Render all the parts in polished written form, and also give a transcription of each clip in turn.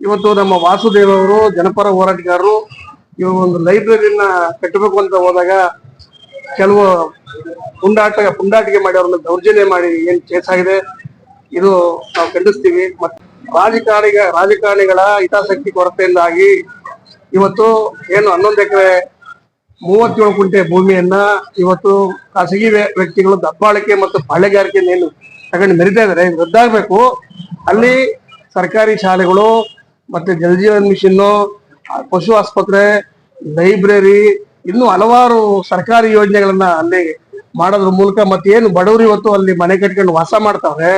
ಇವತ್ತು ನಮ್ಮ ವಾಸುದೇವ್ ಅವರು ಜನಪರ ಹೋರಾಟಗಾರರು ಇವರು ಒಂದು ಲೈಬ್ರರಿನ ಕಟ್ಟಬೇಕು ಅಂತ ಹೋದಾಗ ಕೆಲವು ಪುಂಡಾಟಿಕೆ ಮಾಡಿ ಅವ್ರನ್ನ ದೌರ್ಜನ್ಯ ಮಾಡಿ ಏನ್ ಕೇಸ್ ಆಗಿದೆ ಇದು ನಾವು ಖಂಡಿಸ್ತೀವಿ. ಮತ್ತೆ ರಾಜಕಾರಣಿಗಳ ಹಿತಾಸಕ್ತಿ ಕೊರತೆಯಿಂದಾಗಿ ಇವತ್ತು ಏನು 11 ಎಕರೆ 37 ಕುಂಟೆ ಭೂಮಿಯನ್ನ ಇವತ್ತು ಖಾಸಗಿ ವ್ಯಕ್ತಿಗಳು ದಬ್ಬಾಳಿಕೆ ಮತ್ತು ಪಾಳೆಗಾರಿಕೆಯನ್ನು ಏನು ತಗೊಂಡು ಮೆರಿತಾ ಇದಾರೆ, ಇದು ರದ್ದಾಗಬೇಕು. ಅಲ್ಲಿ ಸರ್ಕಾರಿ ಶಾಲೆಗಳು ಮತ್ತೆ ಜಲಜೀವನ್ ಮಿಷನ್, ಪಶು ಆಸ್ಪತ್ರೆ, ಲೈಬ್ರರಿ, ಇನ್ನೂ ಹಲವಾರು ಸರ್ಕಾರಿ ಯೋಜನೆಗಳನ್ನ ಅಲ್ಲಿ ಮಾಡೋದ್ರ ಮೂಲಕ ಮತ್ತೆ ಏನು ಬಡವರು ಇವತ್ತು ಅಲ್ಲಿ ಮನೆ ಕಟ್ಕೊಂಡು ವಾಸ ಮಾಡ್ತಾವ್ರೆ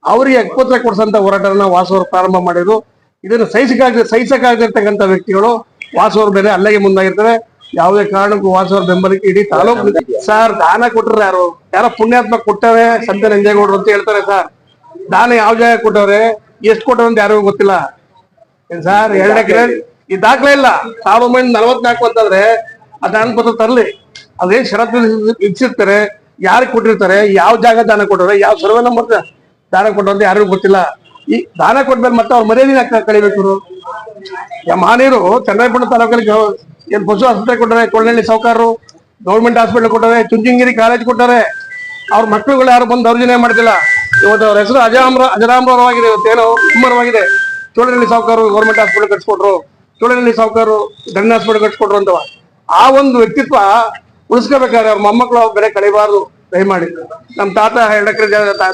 ಅವರಿಗೆ ಹಕ್ಕುಪತ್ರ ಕೊಡ್ಸಂತ ಹೋರಾಟನ ವಾಸವರು ಪ್ರಾರಂಭ ಮಾಡಿದ್ರು. ಇದನ್ನು ಸಹಿಸಕ್ಕಾಗದಿರ್ತಕ್ಕಂಥ ವ್ಯಕ್ತಿಗಳು ವಾಸವ್ರ ಮೇಲೆ ಹಲ್ಲೆಗೆ ಮುಂದಾಗಿರ್ತಾರೆ. ಯಾವುದೇ ಕಾರಣಕ್ಕೂ ವಾಸವ್ರ ಬೆಂಬಲಕ್ಕೆ ಇಡೀ ತಾಲೂಕು ಸರ್ ದಾನ ಕೊಟ್ಟರು ಯಾರೋ ಪುಣ್ಯಾತ್ಮ ಕೊಟ್ಟವ್ರೆ ಸಂತ ನಂಜೇಗೌಡರು ಅಂತ ಹೇಳ್ತಾರೆ. ಸರ್ ದಾನ ಯಾವ ಜಾಗ ಕೊಟ್ಟವ್ರೆ, ಎಷ್ಟು ಕೊಟ್ಟವ್ರೆ ಅಂತ ಯಾರಿಗೂ ಗೊತ್ತಿಲ್ಲ ಸರ್. 2 ಎಕರೆ ಈ ದಾಖಲೆ ಇಲ್ಲ. 1944 ಅಂತಂದ್ರೆ ಆ ದಾನ ಪತ್ರ ತರಲಿ, ಅದೇನ್ ಷರತ್ತು ವಿಧಿಸಿರ್ತಾರೆ, ಯಾರಿಗೆ ಕೊಟ್ಟಿರ್ತಾರೆ, ಯಾವ ಜಾಗ ದಾನ ಕೊಟ್ಟವ್ರೆ, ಯಾವ ಸರ್ವೆ ನಂಬರ್ ದಾನ ಕೊಟ್ಟರು ಅಂತ ಯಾರಿಗೂ ಗೊತ್ತಿಲ್ಲ. ಈ ದಾನ ಕೊಟ್ಮೇಲೆ ಮತ್ತೆ ಅವ್ರ ಮರ್ಯಾದೆ ಕಳಿಬೇಕು. ಮಹನೀಯರು ಚನ್ನರಾಯಪಟ್ಟಣ ತಾಲೂಕಲ್ಲಿ ಏನ್ ಪಶು ಆಸ್ಪತ್ರೆ ಕೊಟ್ಟಾರೆ, ಕೊಳ್ಳನಹಳ್ಳಿ ಸಾವುಕಾರರು ಗೌರ್ಮೆಂಟ್ ಹಾಸ್ಪಿಟಲ್ ಕೊಟ್ಟಾರೆ, ಚುಂಚನಗಿರಿ ಕಾಲೇಜ್ ಕೊಟ್ಟಾರೆ. ಅವ್ರ ಮಕ್ಕಳುಗಳು ಯಾರು ಬಂದು ದೌರ್ಜನ್ಯ ಮಾಡ್ತಿಲ್ಲ. ಇವತ್ತು ಅವ್ರ ಹೆಸರು ಅಜರಾಮರವಾಗಿದೆ, ಇವತ್ತೇನೋ ಅಮರವಾಗಿದೆ. ಚೋಳನಹಳ್ಳಿ ಸಾವುಕಾರರು ಗೌರ್ಮೆಂಟ್ ಹಾಸ್ಪಿಟಲ್ ಕಟ್ಸ್ಕೊಟ್ರು, ಚೋಳನಹಳ್ಳಿ ಸಾವುಕಾರರು ಗಣ್ಯ ಹಾಸ್ಪಿಟಲ್ ಕಟ್ಸ್ಕೊಟ್ರು ಅಂತವ. ಆ ಒಂದು ವ್ಯಕ್ತಿತ್ವ ಉಳಿಸ್ಕೋಬೇಕಾದ್ರೆ ಅವ್ರ ಮೊಮ್ಮಕ್ಕಳು ಅವ್ರ ಬೆಲೆ ಕಳಿಬಾರ್ದು ದಯಮಾಡಿ. ನಮ್ ತಾತ 2 ಎಕರೆ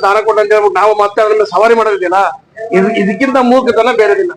ದಾನ ಕೊಟ್ಟಂತ ಹೇಳ್ಬಿಟ್ಟು ನಾವು ಮತ್ತೆ ಅದ್ರ ಮೇಲೆ ಸವಾರಿ ಮಾಡೋದಿಲ್ಲ. ಇದಕ್ಕಿಂತ ಮೂರ್ಖತನ ಬೇರೆದಿಲ್ಲ.